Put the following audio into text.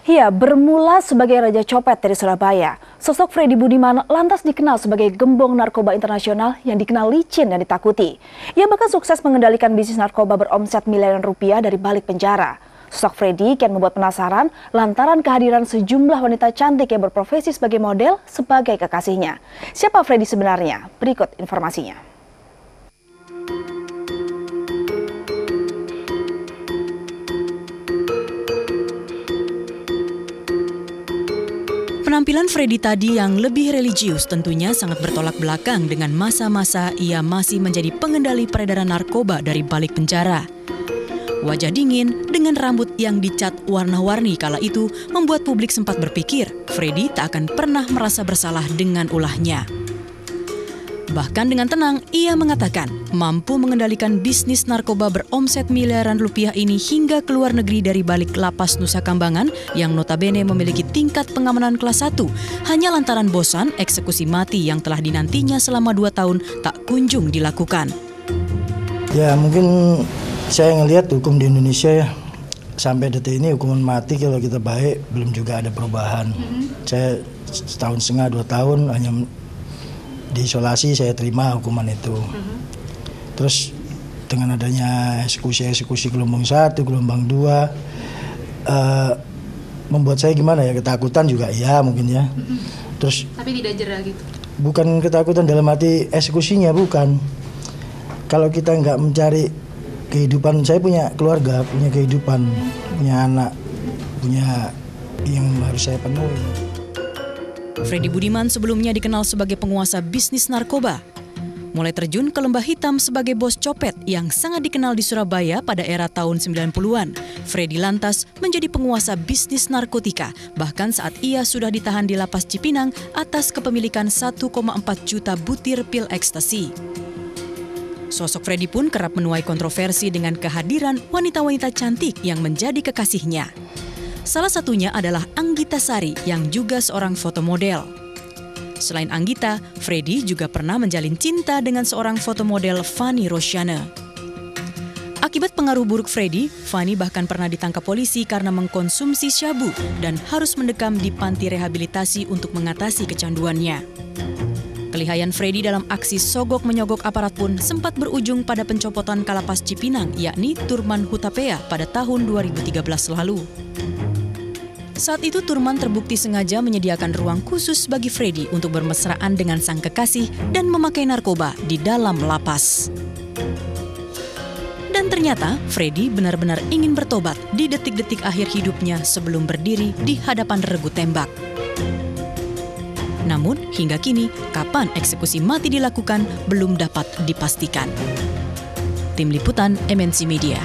Ia bermula sebagai raja copet dari Surabaya. Sosok Freddy Budiman lantas dikenal sebagai gembong narkoba internasional yang dikenal licin dan ditakuti. Ia bahkan sukses mengendalikan bisnis narkoba beromset miliaran rupiah dari balik penjara. Sosok Freddy kian membuat penasaran lantaran kehadiran sejumlah wanita cantik yang berprofesi sebagai model sebagai kekasihnya. Siapa Freddy sebenarnya? Berikut informasinya. Penampilan Freddy tadi yang lebih religius tentunya sangat bertolak belakang dengan masa-masa ia masih menjadi pengendali peredaran narkoba dari balik penjara. Wajah dingin dengan rambut yang dicat warna-warni kala itu membuat publik sempat berpikir Freddy tak akan pernah merasa bersalah dengan ulahnya. Bahkan dengan tenang, ia mengatakan mampu mengendalikan bisnis narkoba beromset miliaran rupiah ini hingga keluar negeri dari balik lapas Nusa Kambangan yang notabene memiliki tingkat pengamanan kelas 1 hanya lantaran bosan eksekusi mati yang telah dinantinya selama 2 tahun tak kunjung dilakukan. Ya mungkin saya ngelihat hukum di Indonesia ya sampai detik ini hukuman mati kalau kita baik belum juga ada perubahan. Saya 1,5 tahun 2 tahun hanya diisolasi saya terima hukuman itu. Terus dengan adanya eksekusi gelombang 1, gelombang 2 membuat saya gimana ya, ketakutan juga iya mungkin ya. Terus tapi tidak jera gitu. Bukan ketakutan dalam arti eksekusinya, bukan. Kalau kita nggak mencari kehidupan, saya punya keluarga, punya kehidupan, punya anak, punya yang harus saya penuhi. Freddy Budiman sebelumnya dikenal sebagai penguasa bisnis narkoba. Mulai terjun ke lembah hitam sebagai bos copet yang sangat dikenal di Surabaya pada era tahun 90-an. Freddy lantas menjadi penguasa bisnis narkotika, bahkan saat ia sudah ditahan di lapas Cipinang atas kepemilikan 1,4 juta butir pil ekstasi. Sosok Freddy pun kerap menuai kontroversi dengan kehadiran wanita-wanita cantik yang menjadi kekasihnya. Salah satunya adalah Anggita Sari yang juga seorang fotomodel. Selain Anggita, Freddy juga pernah menjalin cinta dengan seorang fotomodel Fanny Rosyana. Akibat pengaruh buruk Freddy, Fanny bahkan pernah ditangkap polisi karena mengkonsumsi syabu dan harus mendekam di panti rehabilitasi untuk mengatasi kecanduannya. Kelihayan Freddy dalam aksi sogok menyogok aparat pun sempat berujung pada pencopotan Kalapas Cipinang, yakni Turman Hutapea pada tahun 2013 lalu. Saat itu Turman terbukti sengaja menyediakan ruang khusus bagi Freddy untuk bermesraan dengan sang kekasih dan memakai narkoba di dalam lapas. Dan ternyata Freddy benar-benar ingin bertobat di detik-detik akhir hidupnya sebelum berdiri di hadapan regu tembak. Namun hingga kini kapan eksekusi mati dilakukan belum dapat dipastikan. Tim Liputan MNC Media.